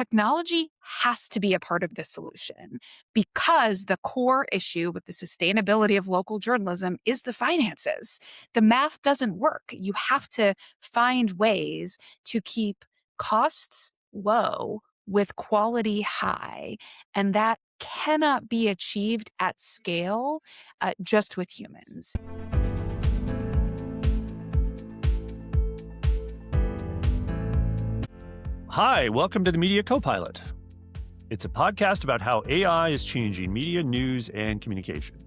technology has to be a part of the solution because the core issue with the sustainability of local journalism is the finances. The math doesn't work. You have to find ways to keep costs low with quality high, and that cannot be achieved at scale just with humans. Hi, welcome to the Media Copilot. It's a podcast about how AI is changing media, news, and communication.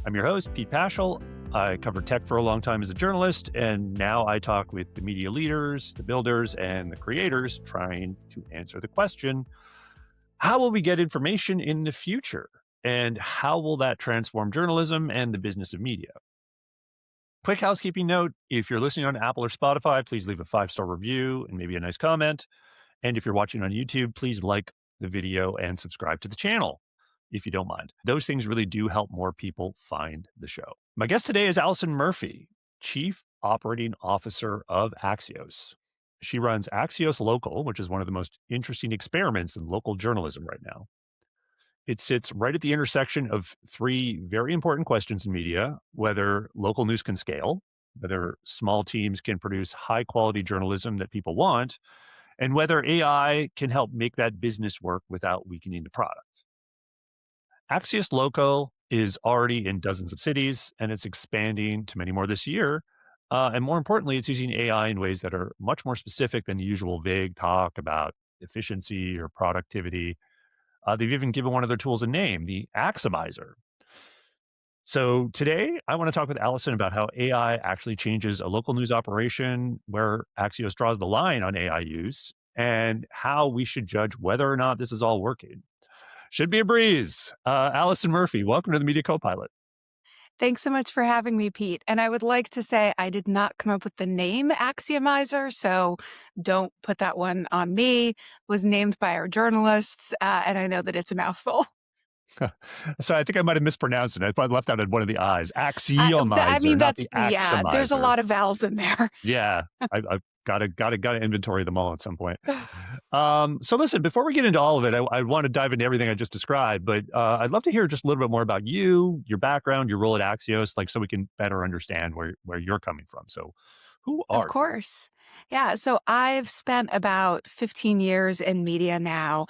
I'm your host, Pete Pachal. I covered tech for a long time as a journalist, and now I talk with the media leaders, the builders, and the creators trying to answer the question, how will we get information in the future? And how will that transform journalism and the business of media? Quick housekeeping note, if you're listening on Apple or Spotify, please leave a 5-star review and maybe a nice comment. And if you're watching on YouTube, please like the video and subscribe to the channel, if you don't mind. Those things really do help more people find the show. My guest today is Allison Murphy, Chief Operating Officer of Axios. She runs Axios Local, which is one of the most interesting experiments in local journalism right now. It sits right at the intersection of three very important questions in media: whether local news can scale, whether small teams can produce high quality journalism that people want, and whether AI can help make that business work without weakening the product. Axios Local is already in dozens of cities, and it's expanding to many more this year. And more importantly, it's using AI in ways that are much more specific than the usual vague talk about efficiency or productivity. They've even given one of their tools a name, the Axiomizer. So today, I want to talk with Allison about how AI actually changes a local news operation, where Axios draws the line on AI use, and how we should judge whether or not this is all working. Should be a breeze. Allison Murphy, welcome to the Media Copilot. Thanks so much for having me, Pete. And I would like to say I did not come up with the name Axiomizer, so don't put that one on me. It was named by our journalists, and I know that it's a mouthful. So I think I might have mispronounced it. I probably left out one of the I's. I Axiomizer, mean, not that's, the yeah, there's a Axiomizer. lot of vowels in there. Yeah, I've got to inventory them all at some point. So listen, before we get into all of it, I want to dive into everything I just described, but I'd love to hear just a little bit more about you, your background, your role at Axios, so we can better understand where you're coming from. So who Of are you? course. Yeah. So I've spent about 15 years in media now.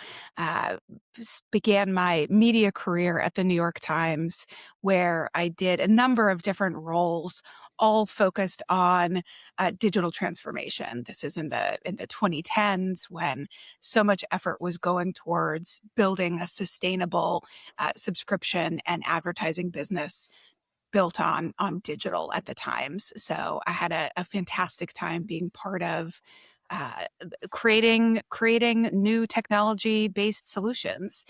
Began my media career at the New York Times, where I did a number of different roles, all focused on digital transformation. This is in the 2010s, when so much effort was going towards building a sustainable subscription and advertising business built on digital at the Times. So I had a fantastic time being part of creating new technology based solutions,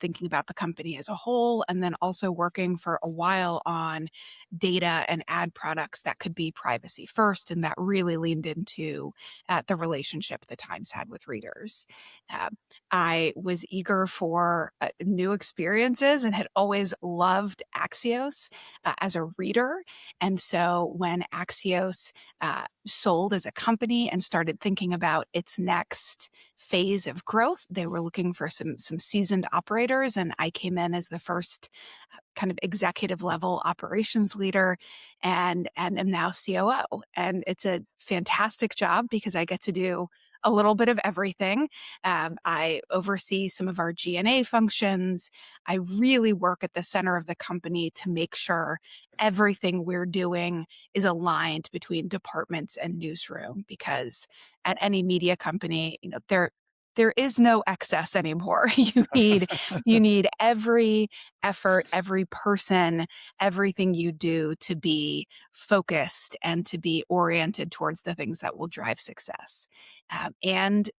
thinking about the company as a whole, and then also working for a while on data and ad products that could be privacy first, and that really leaned into the relationship the Times had with readers. Uh, I was eager for new experiences and had always loved Axios as a reader. And so when Axios sold as a company and started thinking about its next phase of growth, they were looking for some seasoned operators, and I came in as the first kind of executive level operations leader and am now COO. And it's a fantastic job because I get to do a little bit of everything. I oversee some of our G&A functions. I really work at the center of the company to make sure everything we're doing is aligned between departments and newsroom, because at any media company, there is no excess anymore. You need every effort, every person, everything you do to be focused and to be oriented towards the things that will drive success. And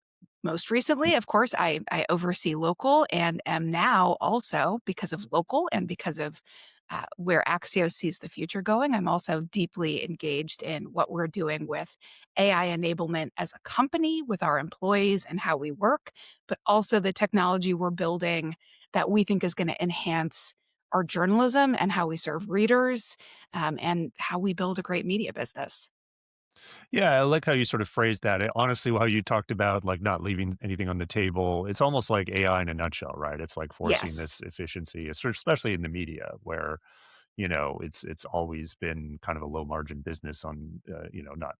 most recently, of course, I oversee local and am now also, because of local and because of where Axios sees the future going, I'm also deeply engaged in what we're doing with AI enablement as a company, with our employees and how we work, but also the technology we're building that we think is going to enhance our journalism and how we serve readers, and how we build a great media business. Yeah, I like how you sort of phrased that. Honestly, how you talked about like not leaving anything on the table. It's almost like AI in a nutshell, right? It's like forcing Yes. this efficiency, especially in the media, where it's always been kind of a low margin business on not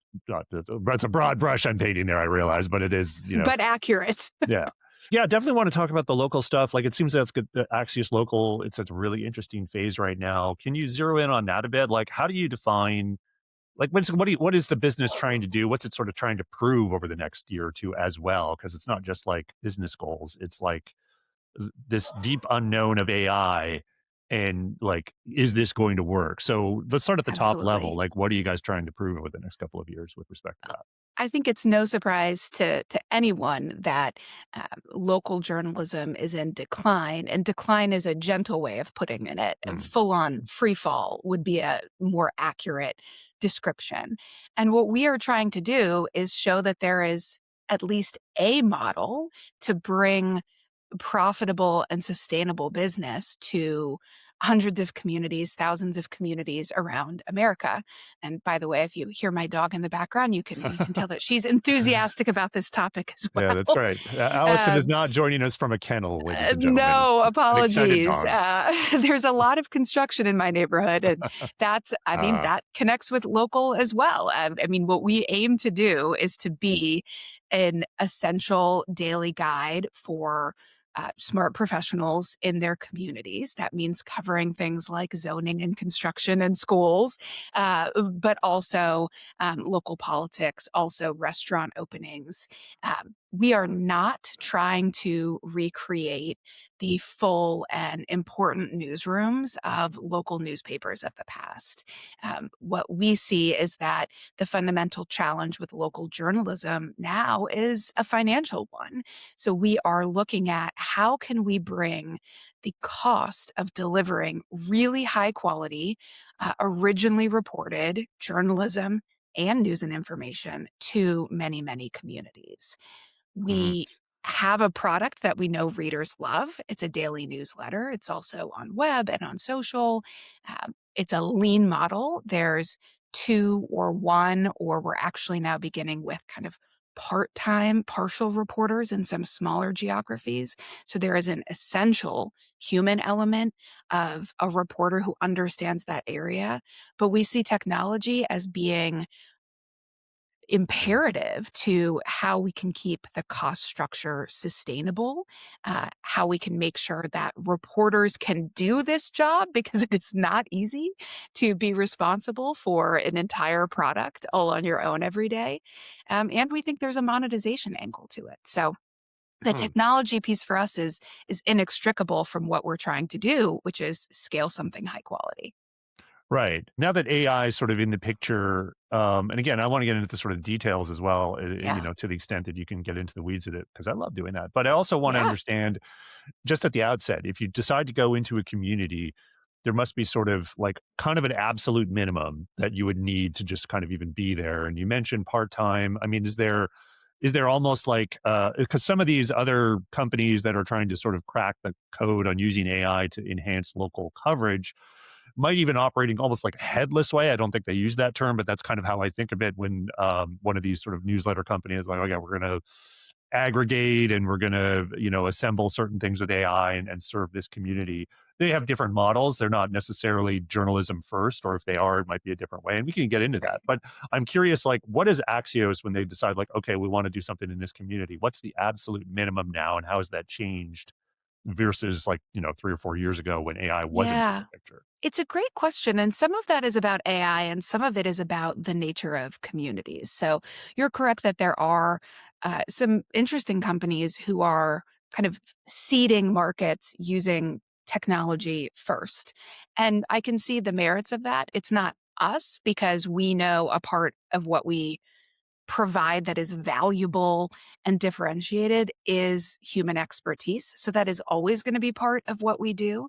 that's a broad brush I'm painting there. I realize, but it is But accurate. yeah. Yeah, definitely want to talk about the local stuff. Like, it seems that's good. Axios Local, it's a really interesting phase right now. Can you zero in on that a bit? Like, how do you define, like, what is the business trying to do? What's it sort of trying to prove over the next year or two as well? Because it's not just like business goals. It's like this deep unknown of AI, and like, is this going to work? So let's start at the top level. Absolutely. Like, what are you guys trying to prove over the next couple of years with respect to that? I think it's no surprise to anyone that local journalism is in decline, and decline is a gentle way of putting it. Mm, Full on free fall would be a more accurate description. And what we are trying to do is show that there is at least a model to bring profitable and sustainable business to hundreds of communities, thousands of communities around America. And by the way, if you hear my dog in the background, you can tell that she's enthusiastic about this topic as yeah, that's well. right. Allison is Um, not joining us from a kennel, ladies and gentlemen. no, She's an excited apologies. dog. There's a lot of construction in my neighborhood, and I mean, Uh, that connects with local as well. I mean, what we aim to do is to be an essential daily guide for smart professionals in their communities. That means covering things like zoning and construction and schools, but also local politics, also restaurant openings. We are not trying to recreate the full and important newsrooms of local newspapers of the past. What we see is that the fundamental challenge with local journalism now is a financial one. So we are looking at how can we bring the cost of delivering really high quality, originally reported journalism and news and information to many, many communities. mhm, We have a product that we know readers love. It's a daily newsletter. It's also on web and on social. It's a lean model. There's two or one, or we're actually now beginning with kind of part-time partial reporters in some smaller geographies. So there is an essential human element of a reporter who understands that area. But we see technology as being mhm, imperative to how we can keep the cost structure sustainable, how we can make sure that reporters can do this job because it is not easy to be responsible for an entire product all on your own every day. And we think there's a monetization angle to it. So the hmm. technology piece for us is inextricable from what we're trying to do, which is scale something high quality. Right. Now that AI is sort of in the picture, and again, I want to get into the sort of details as well, Yeah. to the extent that you can get into the weeds of it, because I love doing that. But I also want to Yeah. understand, just at the outset, if you decide to go into a community, there must be sort of like kind of an absolute minimum that you would need to just kind of even be there. And you mentioned part-time. I mean, is there almost like, because some of these other companies that are trying to sort of crack the code on using AI to enhance local coverage might even operating almost like a headless way. I don't think they use that term, but that's kind of how I think of it when one of these sort of newsletter companies like, okay, we're going to aggregate and we're going to, assemble certain things with AI and serve this community. They have different models. They're not necessarily journalism first, or if they are, it might be a different way. And we can get into that. Right. But I'm curious, like, what is Axios when they decide, like, okay, we want to do something in this community? What's the absolute minimum now, and how has that changed versus like 3 or 4 years ago when AI wasn't in Yeah. the picture? It's a great question. And some of that is about AI, and some of it is about the nature of communities. So you're correct that there are some interesting companies who are kind of seeding markets using technology first. And I can see the merits of that. It's not us because we know a part of what we provide that is valuable and differentiated is human expertise. So that is always going to be part of what we do.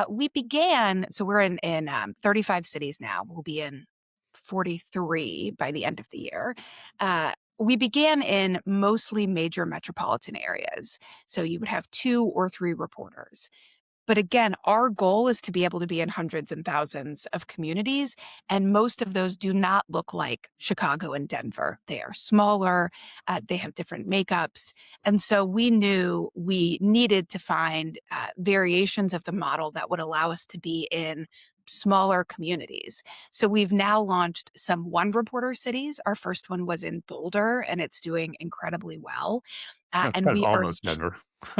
We began, so we're in 35 cities now. We'll be in 43 by the end of the year. We began in mostly major metropolitan areas. So you would have two or three reporters. But again, our goal is to be able to be in hundreds and thousands of communities. And most of those do not look like Chicago and Denver. They are smaller, they have different makeups. And so we knew we needed to find variations of the model that would allow us to be in smaller communities. So we've now launched some one reporter cities. Our first one was in Boulder, and it's doing incredibly well. That's And kind of we are almost Denver.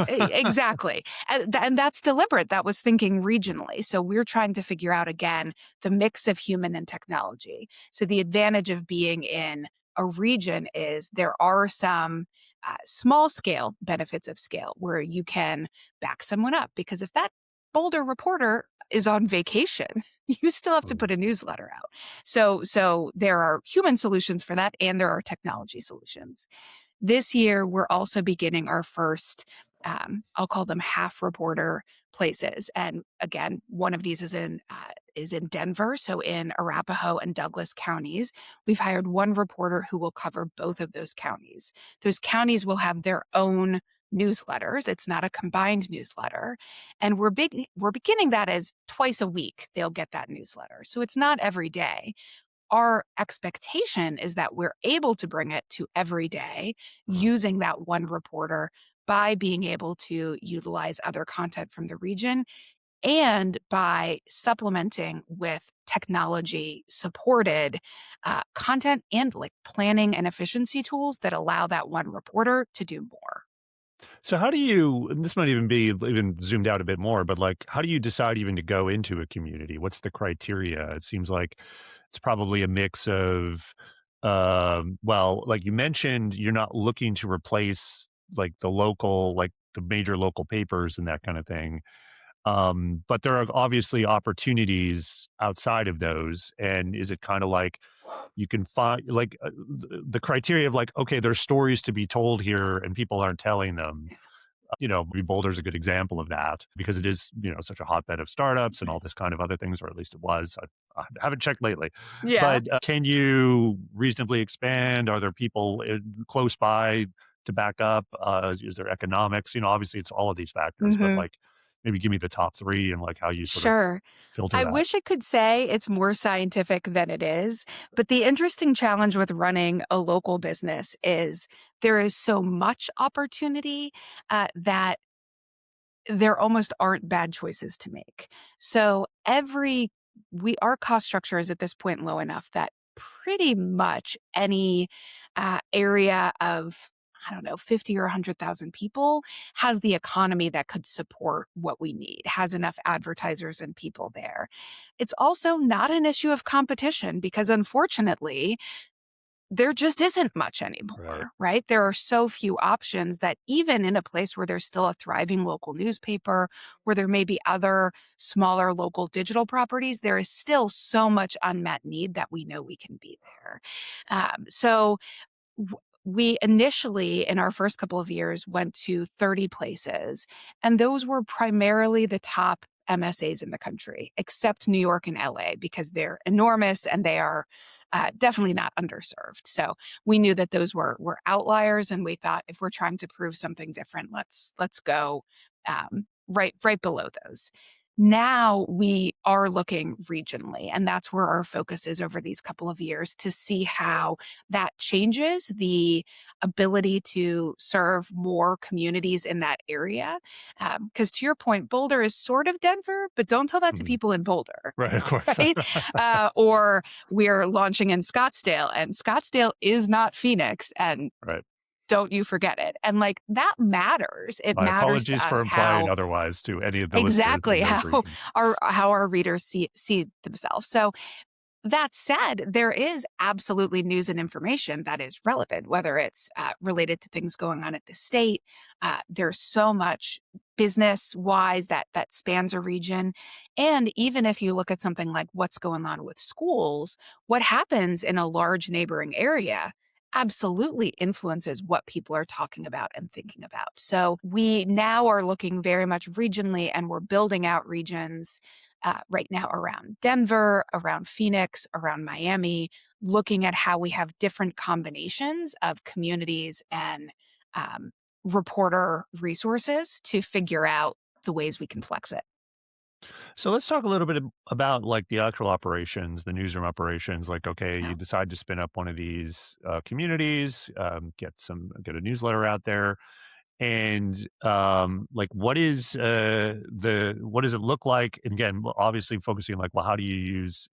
exactly. And that's deliberate. That was thinking regionally. So we're trying to figure out, again, the mix of human and technology. So the advantage of being in a region is there are some small scale benefits of scale where you can back someone up, because if that Boulder reporter is on vacation, you still have to Mm. put a newsletter out. So there are human solutions for that, and there are technology solutions. This year, we're also beginning our first, I'll call them half reporter places. And again, one of these is in Denver, so in Arapahoe and Douglas counties. We've hired one reporter who will cover both of those counties. Those counties will have their own newsletters. It's not a combined newsletter. And we're beginning that as twice a week they'll get that newsletter. So it's not every day. Our expectation is that we're able to bring it to every day using that one reporter by being able to utilize other content from the region and by supplementing with technology supported content and like planning and efficiency tools that allow that one reporter to do more. So how do you, and this might even be even zoomed out a bit more, but like, how do you decide even to go into a community? What's the criteria? It seems like it's probably a mix of, well, like you mentioned, you're not looking to replace like the local, like the major local papers and that kind of thing. But there are obviously opportunities outside of those. And is it kind of like you can find like the criteria of like, okay, there's stories to be told here and people aren't telling them? Boulder's a good example of that because it is, such a hotbed of startups and all this kind of other things, or at least it was. I haven't checked lately, Yeah. but can you reasonably expand? Are there people close by to back up? Is there economics? Obviously it's all of these factors, but Hmm. like maybe give me the top three and like how you sort of Sure. filter I that. wish it could say it's more scientific than it is, but the interesting challenge with running a local business is there is so much opportunity that there almost aren't bad choices to make. So our cost structure is at this point low enough that pretty much any area of, I don't know, 50 or 100,000 people has the economy that could support what we need, has enough advertisers and people there. It's also not an issue of competition because unfortunately, there just isn't much Right. anymore, right? There are so few options that even in a place where there's still a thriving local newspaper, where there may be other smaller local digital properties, there is still so much unmet need that we know we can be there. So we initially, in our first couple of years, went to 30 places, and those were primarily the top MSAs in the country, except New York and LA, because they're enormous and they are definitely not underserved. So we knew that those were outliers, and we thought if we're trying to prove something different, let's go right below those. Now we are looking regionally, and that's where our focus is over these couple of years to see how that changes the ability to serve more communities in that area. Because to your point, Boulder is sort of Denver, but don't tell that to Mhm. people in Boulder. Right. Of course. Right? Or we're launching in Scottsdale, and Scottsdale is not Phoenix, and Right. don't you forget it. And like that matters. It My matters to apologies for us implying how otherwise to any of the listeners in exactly those how regions. our readers see themselves. So that said, there is absolutely news and information that is relevant, whether it's related to things going on at the state. There's so much business wise that spans a region. And even if you look at something like what's going on with schools, what happens in a large neighboring area absolutely influences what people are talking about and thinking about. So we now are looking very much regionally, and we're building out regions right now around Denver, around Phoenix, around Miami, looking at how we have different combinations of communities and um, reporter resources to figure out the ways we can flex it. So let's talk a little bit about like the actual operations, the newsroom operations. Like, okay, Yeah. you decide to spin up one of these communities, get a newsletter out there, and like, what does it look like? And again, obviously focusing like, well, how do you use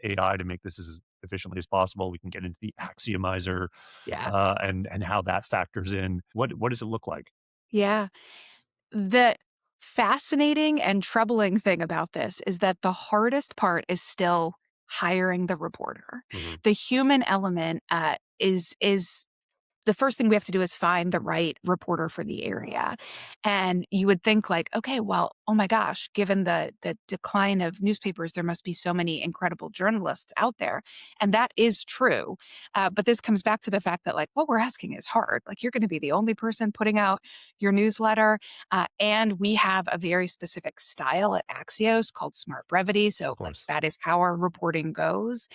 AI to make this as efficiently as possible? We can get into the Axiomizer Yeah. and how that factors in. What does it look like? Yeah. The fascinating and troubling thing about this is that the hardest part is still hiring the reporter. Mhm. The human element is the first thing we have to do is find the right reporter for the area. And you would think like, okay, well, oh my gosh, given the decline of newspapers, there must be so many incredible journalists out there. And that is true. But this comes back to the fact that like what we're asking is hard. Like you're going to be the only person putting out your newsletter. And we have a very specific style at Axios called smart brevity. Of So like course. that is how our reporting goes.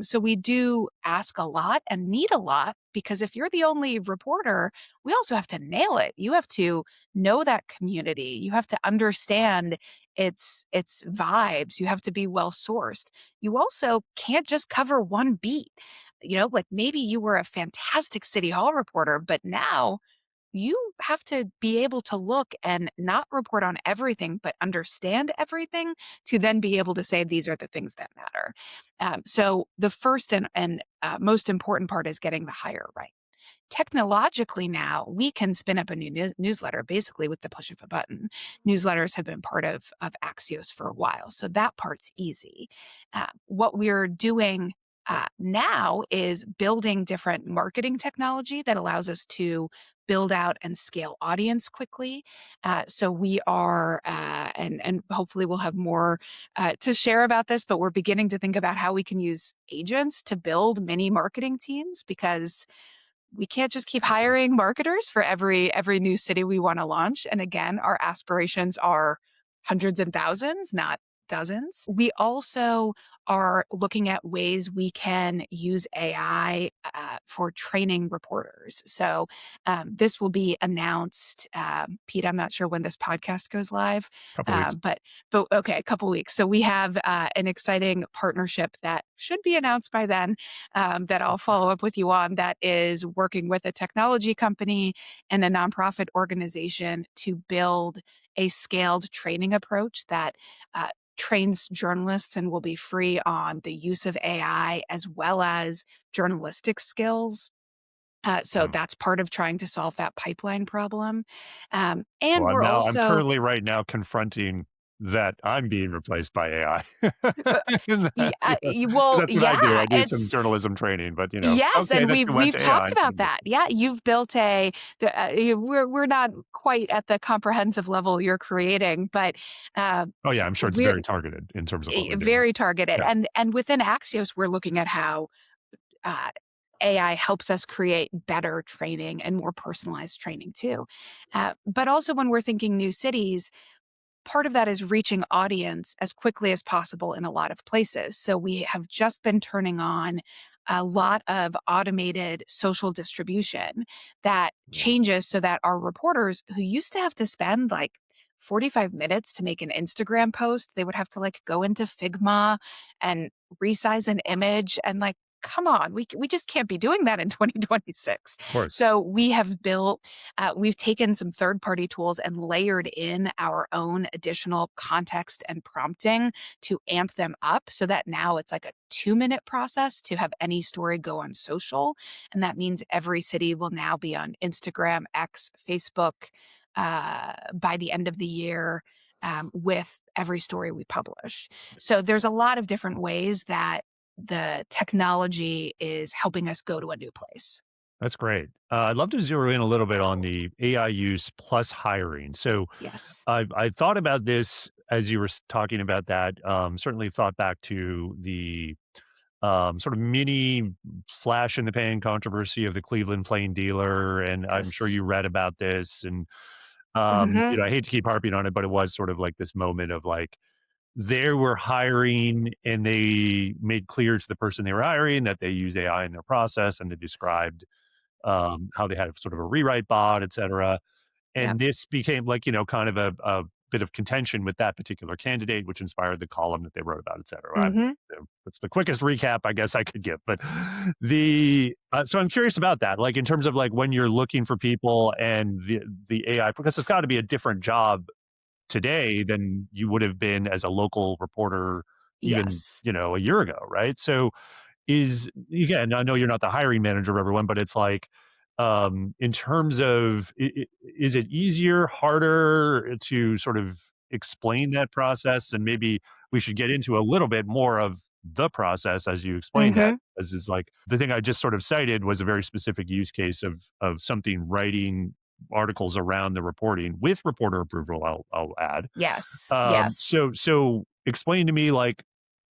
So we do ask a lot and need a lot because if you're the only reporter, we also have to nail it. You have to know that community. You have to understand its vibes. You have to be well sourced. You also can't just cover one beat. Like maybe you were a fantastic city hall reporter, but now you have to be able to look and not report on everything, but understand everything to then be able to say these are the things that matter. So the first and most important part is getting the hire right. Technologically now, we can spin up a new newsletter basically with the push of a button. Newsletters have been part of Axios for a while, so that part's easy. What we're doing now is building different marketing technology that allows us to build out and scale audience quickly. So we are, and hopefully we'll have more to share about this, but we're beginning to think about how we can use agents to build mini marketing teams because we can't just keep hiring marketers for every new city we want to launch. And again, our aspirations are hundreds and thousands, not dozens. We also are looking at ways we can use AI for training reporters. So this will be announced. Pete, I'm not sure when this podcast goes live, Couple uh, weeks. but but okay, a couple weeks. So we have an exciting partnership that should be announced by then that I'll follow up with you on that is working with a technology company and a nonprofit organization to build a scaled training approach that trains journalists and will be free on the use of AI as well as journalistic skills. So Mm. that's part of trying to solve that pipeline problem. Well, And we're I'm also currently right now confronting that I'm being replaced by AI. uh, In that, because well, that's what I do. yeah, I do some it's journalism training, but yes, okay, and that we've went we've to AI. talked about that. Yeah, you've built we're not quite at the comprehensive level you're creating, but uh, Oh yeah, I'm sure it's we're very targeted in terms of what we're doing. very targeted. Yeah, And within Axios, we're looking at how uh, AI helps us create better training and more personalized training too. But also when we're thinking new cities, part of that is reaching audience as quickly as possible in a lot of places. So we have just been turning on a lot of automated social distribution that yeah, changes so that our reporters who used to have to spend like 45 minutes to make an Instagram post, they would have to like go into Figma and resize an image and like come on, we just can't be doing that in 2026. of course. So we've taken some third party tools and layered in our own additional context and prompting to amp them up so that now it's like a 2-minute process to have any story go on social. And that means every city will now be on Instagram, X, Facebook by the end of the year. With every story we publish. So there's a lot of different ways that the technology is helping us go to a new place. That's great. I'd love to zero in a little bit on the AI use plus hiring. So Yes. I thought about this as you were talking about that. Certainly thought back to the sort of mini flash in the pan controversy of the Cleveland Plain Dealer, and I'm sure Yes. you read about this. And Mhm. I hate to keep harping on it, but it was sort of like this moment of like they were hiring and they made clear to the person they were hiring that they use AI in their process, and they described how they had sort of a rewrite bot, et cetera. Yep. And this became like, kind of a bit of contention with that particular candidate, which inspired the column that they wrote about, et cetera. Hmm. That's the quickest recap I guess I could give. But so I'm curious about that, like in terms of like when you're looking for people and the AI, because it's got to be a different job today than you would have been as a local reporter even, Yes. a year ago, right? So again, I know you're not the hiring manager of everyone, but it's like, in terms of, is it easier, harder to sort of explain that process? And maybe we should get into a little bit more of the process as you explain that, Hmm. as is like the thing I just sort of cited was a very specific use case of something writing articles around the reporting with reporter approval. I'll add. Yes. Yes. So explain to me like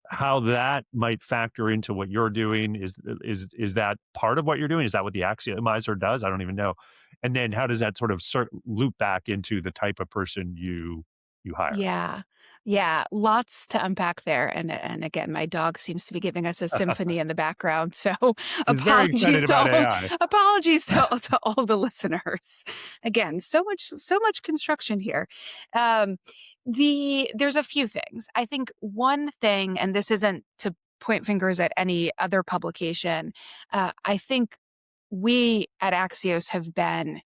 how that might factor into what you're doing. Is that part of what you're doing? Is that what the Axiomizer does? I don't even know. And then how does that sort of loop back into the type of person you hire? Yeah. Yeah, lots to unpack there. And again, my dog seems to be giving us a symphony in the background. So He's very excited apologies to about AI. apologies to all the listeners. Again, so much construction here. Um, there's a few things. I think one thing, and this isn't to point fingers at any other publication, I think we at Axios have been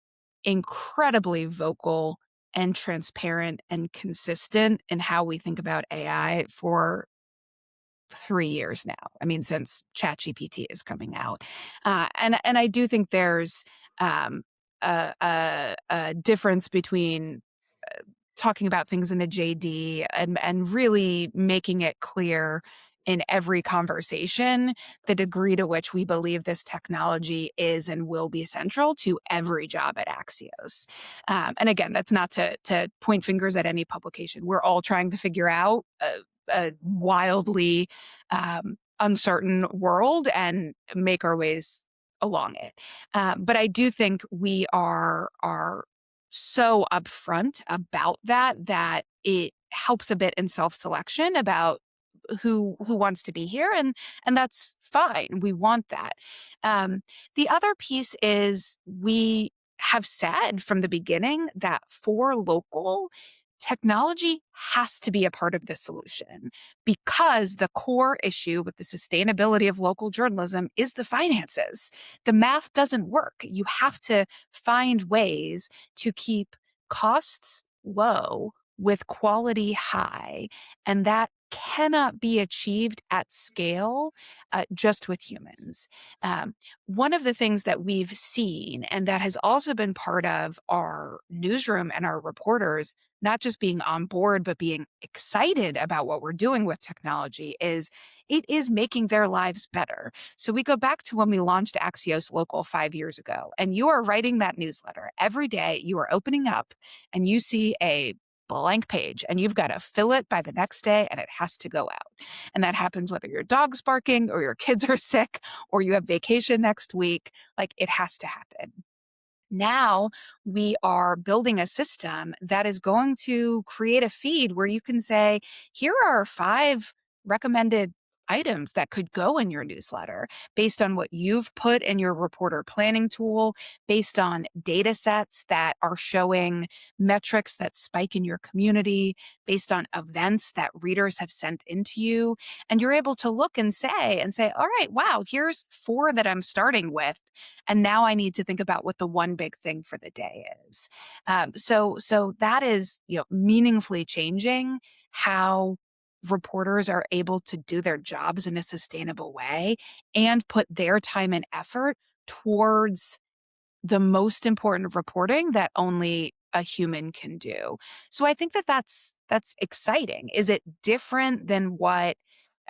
incredibly vocal and transparent and consistent in how we think about AI for 3 years now. I mean, since ChatGPT is coming out, and I do think there's um, a difference between talking about things in a JD and really making it clear in every conversation the degree to which we believe this technology is and will be central to every job at Axios. And again, that's not to point fingers at any publication. We're all trying to figure out a wildly uncertain world and make our ways along it. But I do think we are so upfront about that it helps a bit in self-selection about who wants to be here, and that's fine. We want that. The other piece is we have said from the beginning that for local, technology has to be a part of the solution because the core issue with the sustainability of local journalism is the finances. The math doesn't work. You have to find ways to keep costs low with quality high, and that cannot be achieved at scale just with humans. One of the things that we've seen, and that has also been part of our newsroom and our reporters, not just being on board, but being excited about what we're doing with technology, is it is making their lives better. So we go back to when we launched Axios Local 5 years ago, and you are writing that newsletter every day. You are opening up and you see a blank page and you've got to fill it by the next day and it has to go out. And that happens whether your dog's barking or your kids are sick or you have vacation next week, like it has to happen. Now we are building a system that is going to create a feed where you can say, here are 5 recommended items that could go in your newsletter based on what you've put in your reporter planning tool, based on data sets that are showing metrics that spike in your community, based on events that readers have sent into you. And you're able to look and say, all right, wow, here's 4 that I'm starting with. And now I need to think about what the one big thing for the day is. So that is, meaningfully changing how reporters are able to do their jobs in a sustainable way and put their time and effort towards the most important reporting that only a human can do. So I think that's exciting. Is it different than what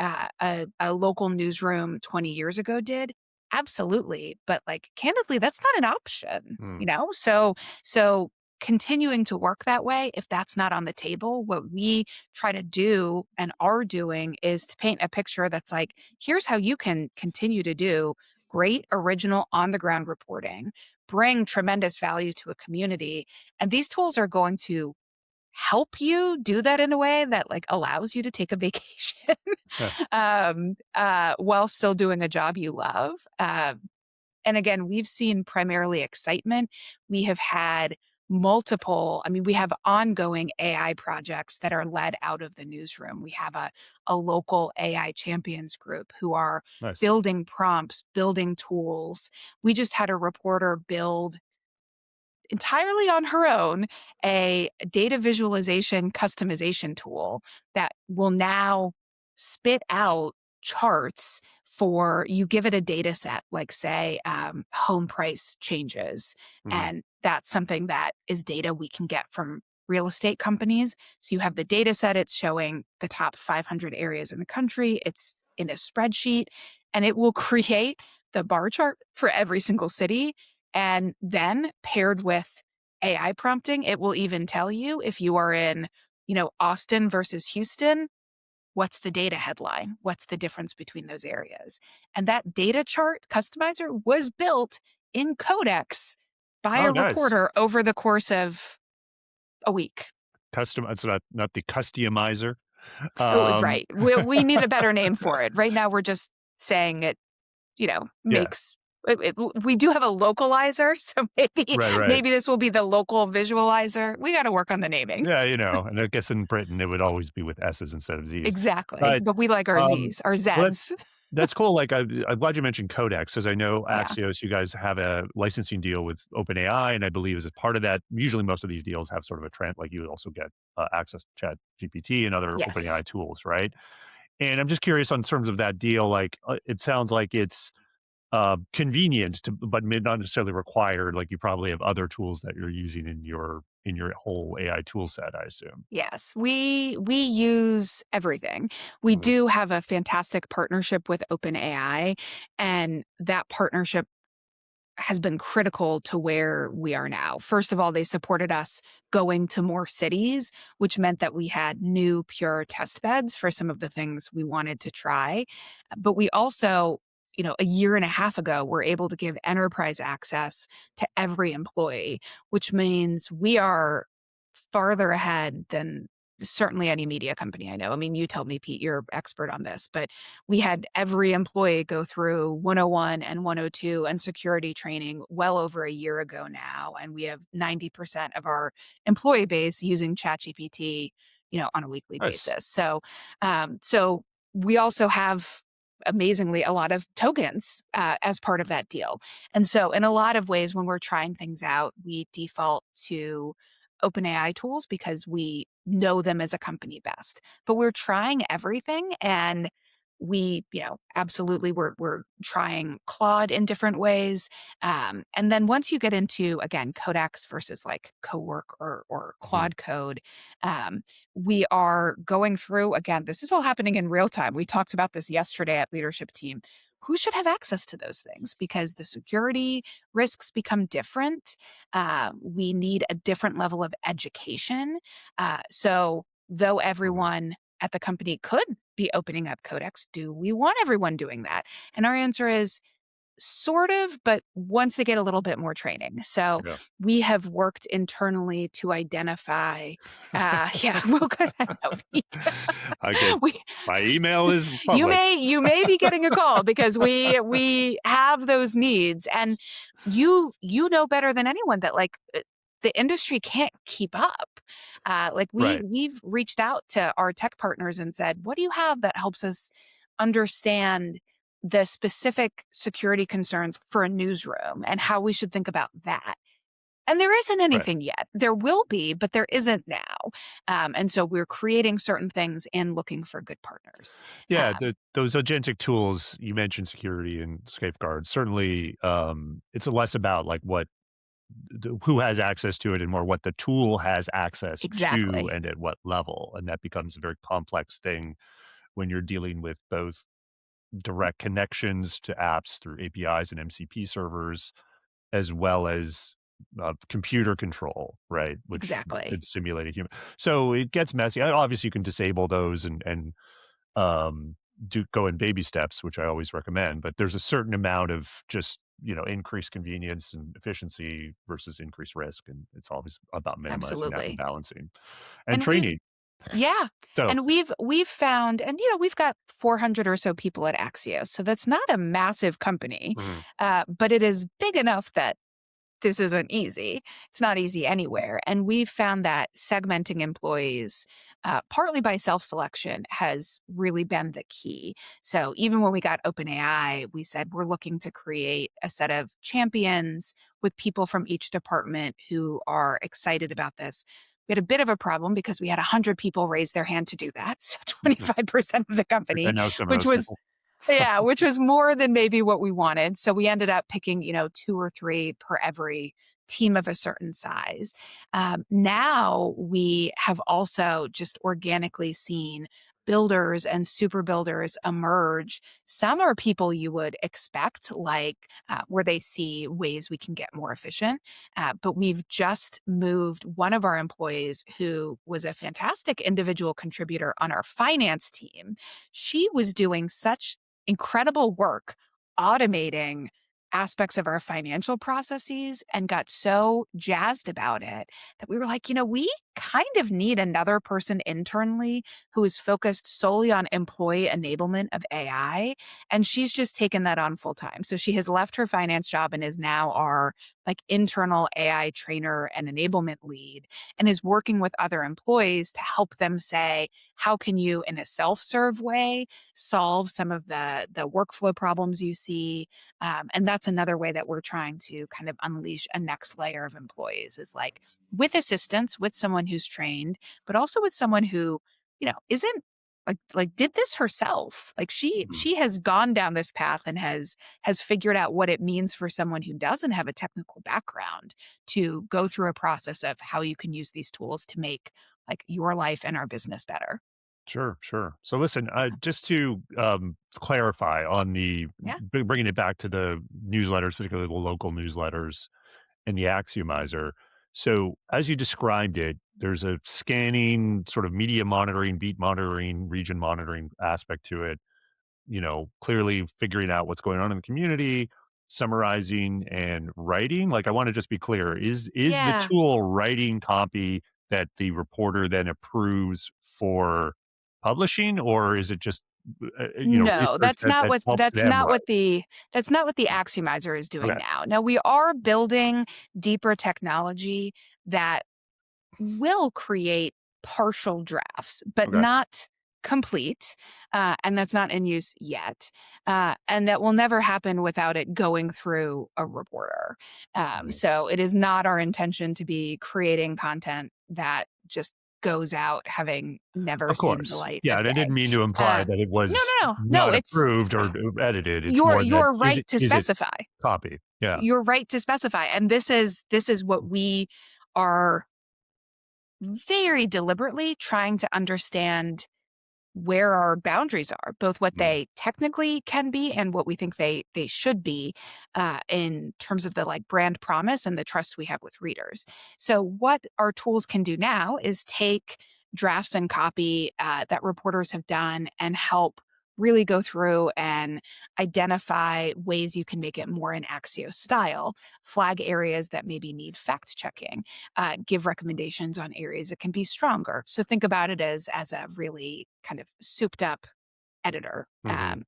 a local newsroom 20 years ago did? Absolutely. But like candidly, that's not an option, Hmm. So continuing to work that way, if that's not on the table, what we try to do and are doing is to paint a picture that's like, here's how you can continue to do great original on the ground reporting, bring tremendous value to a community. And these tools are going to help you do that in a way that like allows you to take a vacation Yeah. while still doing a job you love. And again, we've seen primarily excitement. We have had we have ongoing AI projects that are led out of the newsroom. We have a local AI champions group who are Nice. building prompts, building tools. We just had a reporter build entirely on her own a data visualization customization tool that will now spit out charts for you. Give it a data set, like say home price changes, Hmm. and that's something that is data we can get from real estate companies. So you have the data set, it's showing the top 500 areas in the country, it's in a spreadsheet, and it will create the bar chart for every single city. And then paired with AI prompting, it will even tell you if you are in, Austin versus Houston, what's the data headline? What's the difference between those areas? And that data chart customizer was built in Codex by Oh, a nice. reporter over the course of a week. Custom. It's not the customizer. Oh, Um, right. We need a better name for it. Right now, we're just saying it yeah. makes we do have a localizer, so maybe Right. Right. maybe this will be the local visualizer. We got to work on the naming. Yeah. And I guess in Britain it would always be with S's instead of Z's. Exactly. But But we like our um, Z's, our well, Z's. that's cool. Like I'm glad you mentioned Codex, because I know Yeah. Axios, you guys have a licensing deal with OpenAI, and I believe as a part of that, usually most of these deals have sort of a trend, like you would also get access to Chat GPT and other Yes. OpenAI tools, right? And I'm just curious on terms of that deal. Like it sounds like it's convenient to, but may not necessarily required. Like you probably have other tools that you're using in your whole AI tool set, I assume. Yes. We use everything. We Mhm. do have a fantastic partnership with OpenAI, and that partnership has been critical to where we are now. First of all, they supported us going to more cities, which meant that we had new pure test beds for some of the things we wanted to try. But we also, a year and a half ago, were able to give enterprise access to every employee, which means we are farther ahead than certainly any media company I know. I mean, you tell me, Pete, you're expert on this, but we had every employee go through 101 and 102 and security training well over a year ago now. And we have 90% of our employee base using ChatGPT, on a weekly Nice. basis. So we also have amazingly a lot of tokens as part of that deal. And so in a lot of ways, when we're trying things out, we default to OpenAI tools because we know them as a company best. But we're trying everything, and we, absolutely we're trying Claude in different ways. And then once you get into again Codex versus like Cowork or Mhm. Claude Code, um, we are going through again. This is all happening in real time. We talked about this yesterday at leadership team. Who should have access to those things because the security risks become different. We need a different level of education. So, though Mhm. everyone at the company could be opening up Codex, do we want everyone doing that? And our answer is sort of, but once they get a little bit more training. So Yeah. we have worked internally to identify. Yeah, well, good. I know. Okay. we My email is you public. may be getting a call because we have those needs, and you know better than anyone that like the industry can't keep up. Like Right. we've reached out to our tech partners and said, what do you have that helps us understand the specific security concerns for a newsroom and how we should think about that? And there isn't Right. anything yet. There will be, but there isn't now. And so we're creating certain things and looking for good partners. Yeah, Um, those agentic tools, you mentioned security and safeguards. Certainly, it's less about like who has access to it and more what the tool has access to exactly. and at what level. And that becomes a very complex thing when you're dealing with both direct connections to apps through APIs and MCP servers, as well as computer control, right? Which Exactly. could simulate a human. So it gets messy. Obviously, you can disable those and um, do go in baby steps, which I always recommend. But there's a certain amount of just increased convenience and efficiency versus increased risk, and it's always about minimizing that and Absolutely. balancing and And we've training. yeah. So And we've found, and we've got 400 or so people at Axios. So that's not a massive company. mhm, But it is big enough that this isn't easy. It's not easy anywhere. And we've found that segmenting employees, partly by self-selection, has really been the key. So even when we got OpenAI, we said we're looking to create a set of champions with people from each department who are excited about this. We had a bit of a problem because we had 100 people raise their hand to do that. So 25% of the I company, know some of which those was people. yeah, which was more than maybe what we wanted. So we ended up picking, 2 or 3 per every team of a certain size. Now we have also just organically seen builders and super builders emerge. Some are people you would expect, like where they see ways we can get more efficient. But we've just moved one of our employees who was a fantastic individual contributor on our finance team. She was doing such incredible work automating aspects of our financial processes and got so jazzed about it that we were like, we kind of need another person internally who is focused solely on employee enablement of AI. And she's just taken that on full time. So she has left her finance job and is now our internal AI trainer and enablement lead, and is working with other employees to help them say, how can you, in a self-serve way, solve some of the workflow problems you see? And that's another way that we're trying to kind of unleash a next layer of employees, is like with assistance, with someone who's trained, but also with someone who, isn't did this herself. Like Mhm. she has gone down this path and has figured out what it means for someone who doesn't have a technical background to go through a process of how you can use these tools to make your life and our business better. Sure, sure. So listen, just to clarify on the Yeah. bringing it back to the newsletters, particularly the local newsletters and the Axiomizer. So as you described it, there's a scanning, sort of media monitoring, beat monitoring, region monitoring aspect to it. Clearly figuring out what's going on in the community, summarizing and writing. Like, I want to just be clear, is the Yeah. tool writing copy that the reporter then approves for publishing, or is it just No, research that helps them write? that's not what the Axiomizer is doing Okay. now. Now we are building deeper technology that will create partial drafts, but Okay. not complete. And that's not in use yet. And that will never happen without it going through a reporter. Mhm. So it is not our intention to be creating content that just goes out having never Of seen the course. light Yeah, of and I day. didn't mean to imply Uh, that it no, was no, no, no. not It's approved or edited. It's your more that your is right it to is it specify. copy? Yeah. Your right to specify. And this is what we are very deliberately trying to understand where our boundaries are, both what Mm. they technically can be and what we think they should be, in terms of the brand promise and the trust we have with readers. So what our tools can do now is take drafts and copy that reporters have done and help really go through and identify ways you can make it more in Axios style, flag areas that maybe need fact checking, give recommendations on areas that can be stronger. So think about it as a really kind of souped up editor. Mhm.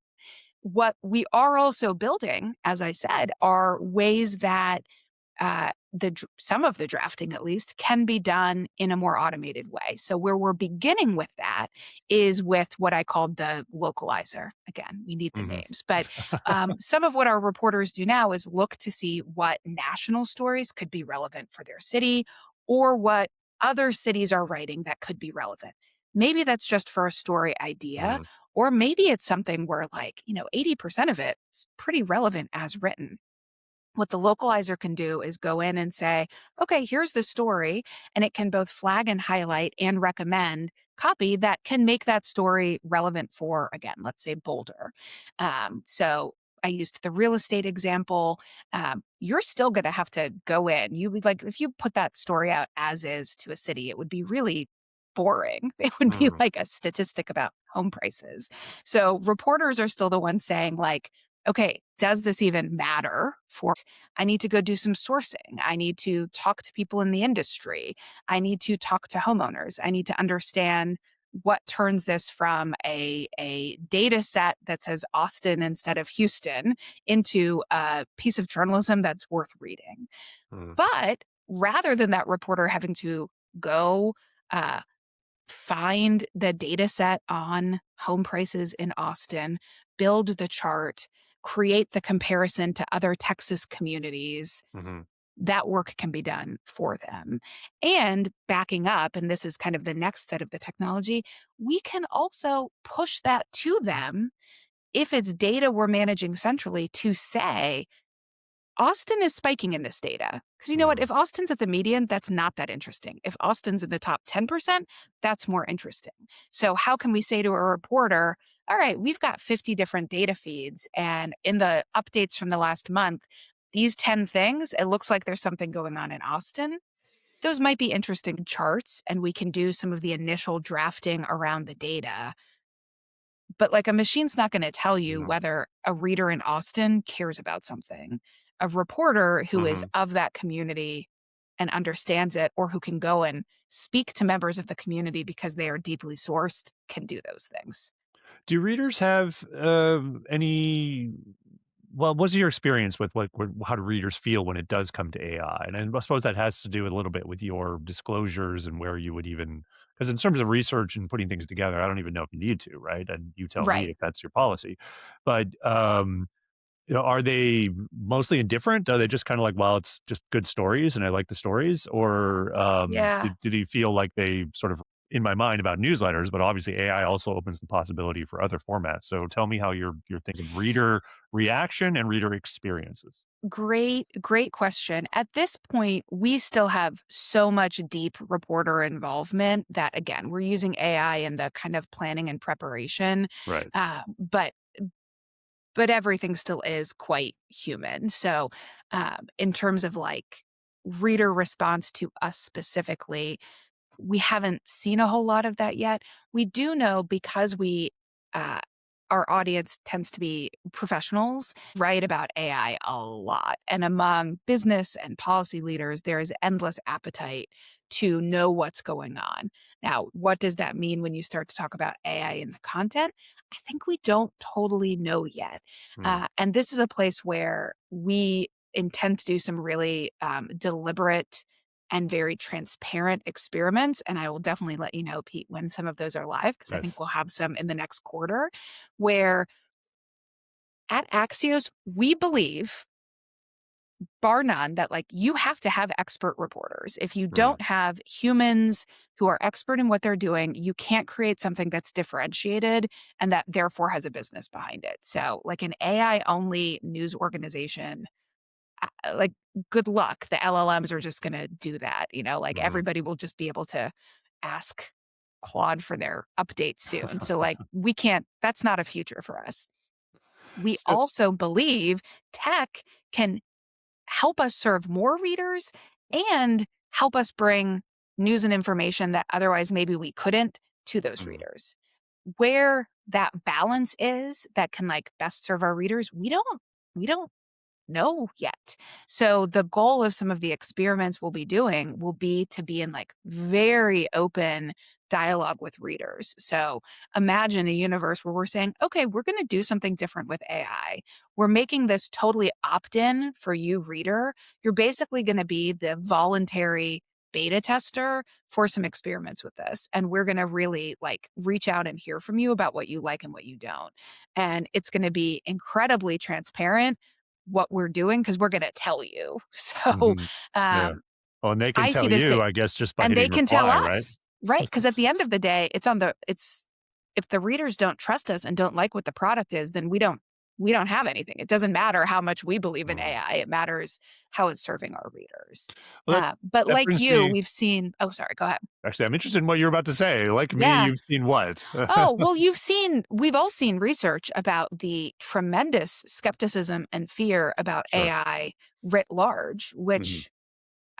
What we are also building, as I said, are ways that some of the drafting, at least, can be done in a more automated way. So where we're beginning with that is with what I called the Localizer. Again, we need the Mhm. names, but some of what our reporters do now is look to see what national stories could be relevant for their city, or what other cities are writing that could be relevant. Maybe that's just for a story idea, Mhm. or maybe it's something where 80% of it is pretty relevant as written. What the localizer can do is go in and say, okay, here's the story. And it can both flag and highlight and recommend copy that can make that story relevant for, again, let's say Boulder. So I used the real estate example. You're still going to have to go in. You would if you put that story out as is to a city, it would be really boring. It would be Mhm. like a statistic about home prices. So reporters are still the ones saying, okay, does this even matter for? I need to go do some sourcing. I need to talk to people in the industry. I need to talk to homeowners. I need to understand what turns this from a data set that says Austin instead of Houston into a piece of journalism that's worth reading. Mm, But rather than that reporter having to go uh, find the data set on home prices in Austin, build the chart, create the comparison to other Texas communities, mhm, that work can be done for them. And backing up, and this is kind of the next set of the technology, we can also push that to them if it's data we're managing centrally to say, Austin is spiking in this data. Because you know what? mm, If Austin's at the median, that's not that interesting. If Austin's in the top 10%, that's more interesting. So, how can we say to a reporter, all right, we've got 50 different data feeds, and in the updates from the last month, these 10 things, it looks like there's something going on in Austin. Those might be interesting charts, and we can do some of the initial drafting around the data. But like a machine's not going to tell you mm, whether a reader in Austin cares about something. A reporter who is mhm. of that community and understands it, or who can go and speak to members of the community because they are deeply sourced, can do those things. Do readers have any? Well, what's your experience with how do readers feel when it does come to AI? And I suppose that has to do a little bit with your disclosures and where you would even, because in terms of research and putting things together, I don't even know if you need to, right? And you tell me Right. if that's your policy. But are they mostly indifferent? Are they just kind of like, well, it's just good stories and I like the stories? Or Yeah. did he feel like they sort of, in my mind, about newsletters, but obviously AI also opens the possibility for other formats. So tell me how you're thinking of reader reaction and reader experiences. Great question. At this point, we still have so much deep reporter involvement that, again, we're using AI in the kind of planning and preparation. Right. But everything still is quite human. So, in terms of like reader response to us specifically, we haven't seen a whole lot of that yet. We do know because uh, our audience tends to be professionals, write about AI a lot. And among business and policy leaders, there is endless appetite to know what's going on. Now, what does that mean when you start to talk about AI in the content? I think we don't totally know yet. Mm, And this is a place where we intend to do some really deliberate and very transparent experiments. And I will definitely let you know, Pete, when some of those are live, because I think nice. we'll have some in the next quarter, where at Axios, we believe, bar none, that like you have to have expert reporters. If you Mm, don't have humans who are expert in what they're doing, you can't create something that's differentiated and that therefore has a business behind it. So, like an AI only news organization, like good luck. The LLMs are just going to do that. Like mhm. everybody will just be able to ask Claude for their updates soon. So, like, we can't, that's not a future for us. We So, also believe tech can help us serve more readers and help us bring news and information that otherwise maybe we couldn't to those mm, readers. Where that balance is that can like best serve our readers, we don't know yet. So the goal of some of the experiments we'll be doing will be to be in like very open dialogue with readers. So imagine a universe where we're saying, okay, we're going to do something different with AI. We're making this totally opt-in for you, reader. You're basically going to be the voluntary beta tester for some experiments with this. And we're going to really like reach out and hear from you about what you like and what you don't. And it's going to be incredibly transparent what we're doing because we're going to tell you. So mhm. Yeah. um, Well, and they can I see tell this, you, I guess, just by and they hitting can tell reply, right? us, right? Because at the end of the day, it's if the readers don't trust us and don't like what the product is, then we don't have anything. It doesn't matter how much we believe in Mm. AI. It matters how it's serving our readers. Well, But that like brings you, me we've seen. Oh, sorry. Go ahead. actually, I'm interested in what you're about to say. Like me, Yeah. you've seen what? Oh, well, we've all seen research about the tremendous skepticism and fear about Sure. AI writ large, Mhm, which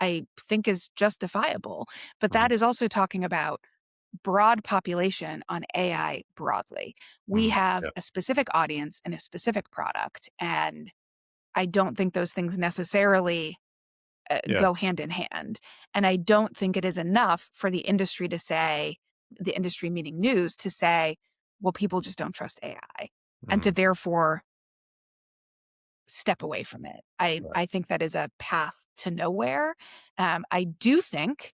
I think is justifiable. But mhm, that is also talking about broad population on AI broadly. We mhm. have Yeah, a specific audience and a specific product. And I don't think those things necessarily yeah. go hand in hand. And I don't think it is enough for the industry to say, the industry meaning news, to say, well, people just don't trust AI, and to Mm, therefore step away from it. right. I think that is a path to nowhere. I do think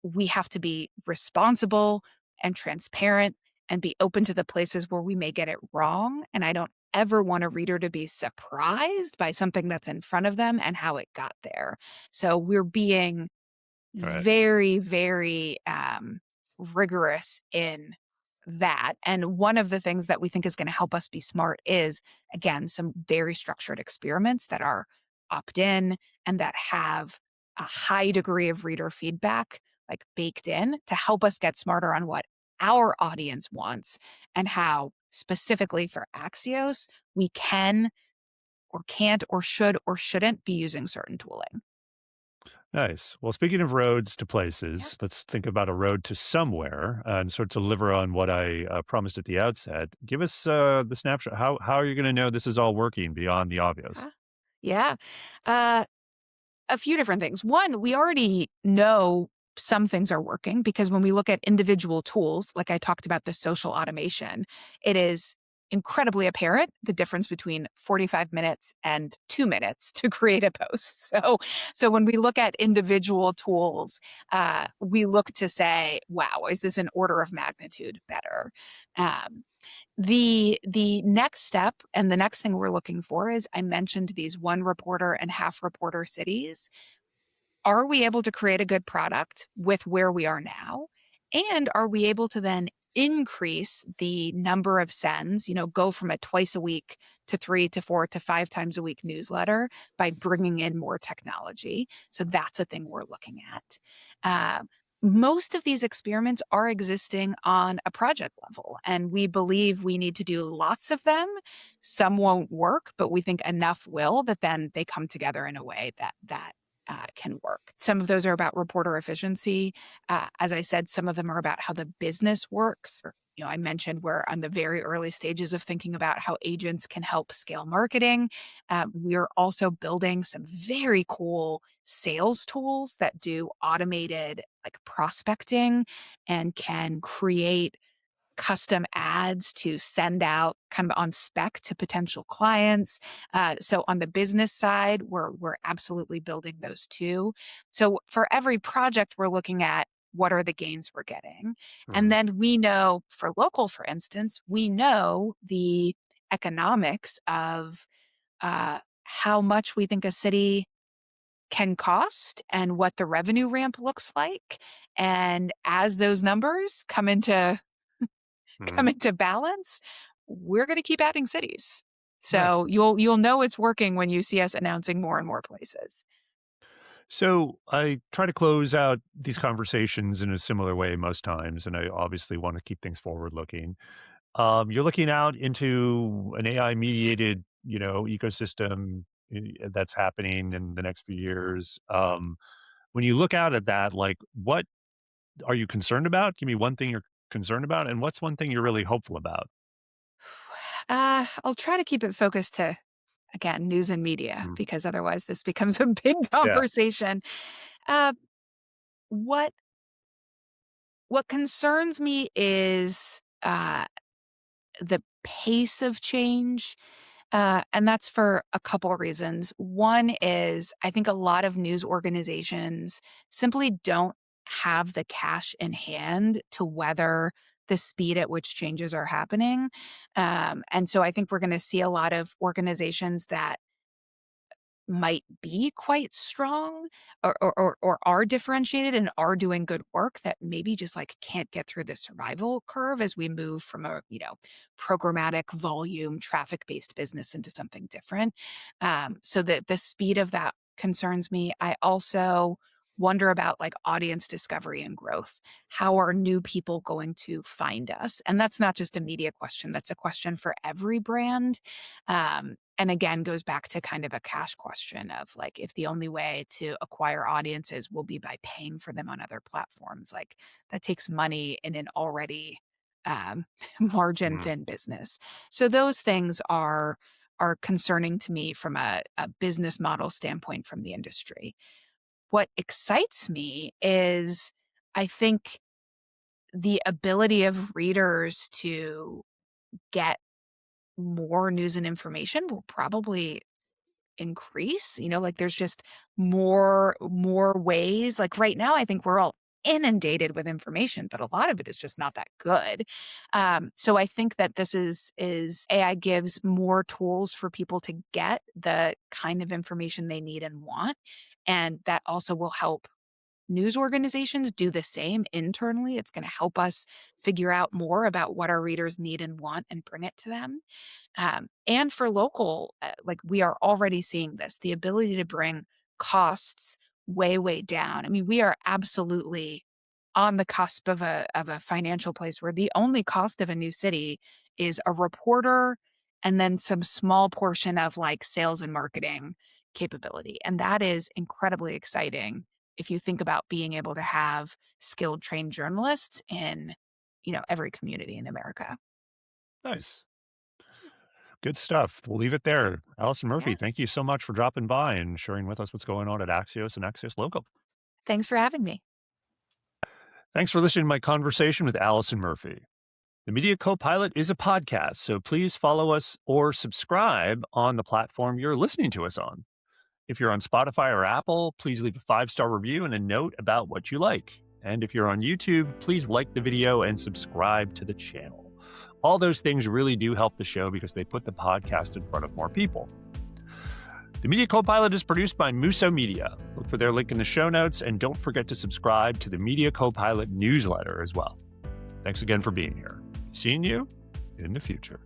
we have to be responsible and transparent and be open to the places where we may get it wrong. And I don't ever want a reader to be surprised by something that's in front of them and how it got there. So we're being Right. very, very rigorous in that. And one of the things that we think is going to help us be smart is, again, some very structured experiments that are opt in and that have a high degree of reader feedback, like baked in, to help us get smarter on what our audience wants and how, specifically for Axios, we can or can't or should or shouldn't be using certain tooling. Nice. Well, speaking of roads to Yeah. places, let's think about a road to somewhere and sort of deliver on what I promised at the outset. Give us the snapshot. How are you going to know this is all working beyond the obvious? Yeah. Yeah. Uh, a few different things. One, we already know some things are working because when we look at individual tools, like I talked about the social automation, it is incredibly apparent the difference between 45 minutes and 2 minutes to create a post. So when we look at individual tools, we look to say, wow, is this an order of magnitude better? Um, the next step and the next thing we're looking for is, I mentioned these one reporter and half reporter cities. Are we able to create a good product with where we are now? And are we able to then increase the number of sends, go from a twice a week to 3 to 4 to 5 times a week newsletter by bringing in more technology? So that's a thing we're looking at. Uh, Most of these experiments are existing on a project level, and we believe we need to do lots of them. Some won't work, but we think enough will that then they come together in a way that can work. Some of those are about reporter efficiency. As I said, some of them are about how the business works. I mentioned we're on the very early stages of thinking about how agents can help scale marketing. We're also building some very cool sales tools that do automated like prospecting and can create custom ads to send out kind of on spec to potential clients. So on the business side, we're absolutely building those too. So for every project, we're looking at what are the gains we're getting. And Mhm. then we know for local, for instance, we know the economics of how much we think a city can cost and what the revenue ramp looks like. And as those numbers come Mhm. into balance, we're going to keep adding cities. Nice. So you'll know it's working when you see us announcing more and more places. So I try to close out these conversations in a similar way most times, and I obviously want to keep things forward looking. You're looking out into an AI mediated, ecosystem that's happening in the next few years. When you look out at that, like, what are you concerned about? Give me one thing you're concerned about, and what's one thing you're really hopeful about? I'll try to keep it focused to, again, news and media, Mm. because otherwise this becomes a big Yeah. conversation. Uh, what what concerns me is the pace of change. And that's for a couple of reasons. One is I think a lot of news organizations simply don't have the cash in hand to weather the speed at which changes are happening. And so I think we're going to see a lot of organizations that might be quite strong or are differentiated and are doing good work that maybe just like can't get through the survival curve as we move from a programmatic volume traffic based business into something different. So that the speed of that concerns me. I also wonder about like audience discovery and growth. How are new people going to find us? And that's not just a media question, that's a question for every brand. And again, goes back to kind of a cash question of like, if the only way to acquire audiences will be by paying for them on other platforms, like that takes money in an already margin Mm. thin business. So those things are concerning to me from a business model standpoint from the industry. What excites me is I think the ability of readers to get more news and information will probably increase. Like there's just more ways. Like right now, I think we're all inundated with information, but a lot of it is just not that good. So I think that this is AI gives more tools for people to get the kind of information they need and want, and that also will help news organizations do the same internally. It's going to help us figure out more about what our readers need and want and bring it to them. And for local, like we are already seeing this, the ability to bring costs way, way down. I mean, we are absolutely on the cusp of a financial place where the only cost of a new city is a reporter and then some small portion of like sales and marketing capability. And that is incredibly exciting if you think about being able to have skilled, trained journalists in, every community in America. Nice. Good stuff. We'll leave it there. Allison Murphy, Yeah. thank you so much for dropping by and sharing with us what's going on at Axios and Axios Local. Thanks for having me. Thanks for listening to my conversation with Allison Murphy. The Media Copilot is a podcast, so please follow us or subscribe on the platform you're listening to us on. If you're on Spotify or Apple, please leave a 5-star review and a note about what you like. And if you're on YouTube, please like the video and subscribe to the channel. All those things really do help the show because they put the podcast in front of more people. The Media Copilot is produced by Muso Media. Look for their link in the show notes, and don't forget to subscribe to the Media Copilot newsletter as well. Thanks again for being here. Seeing you in the future.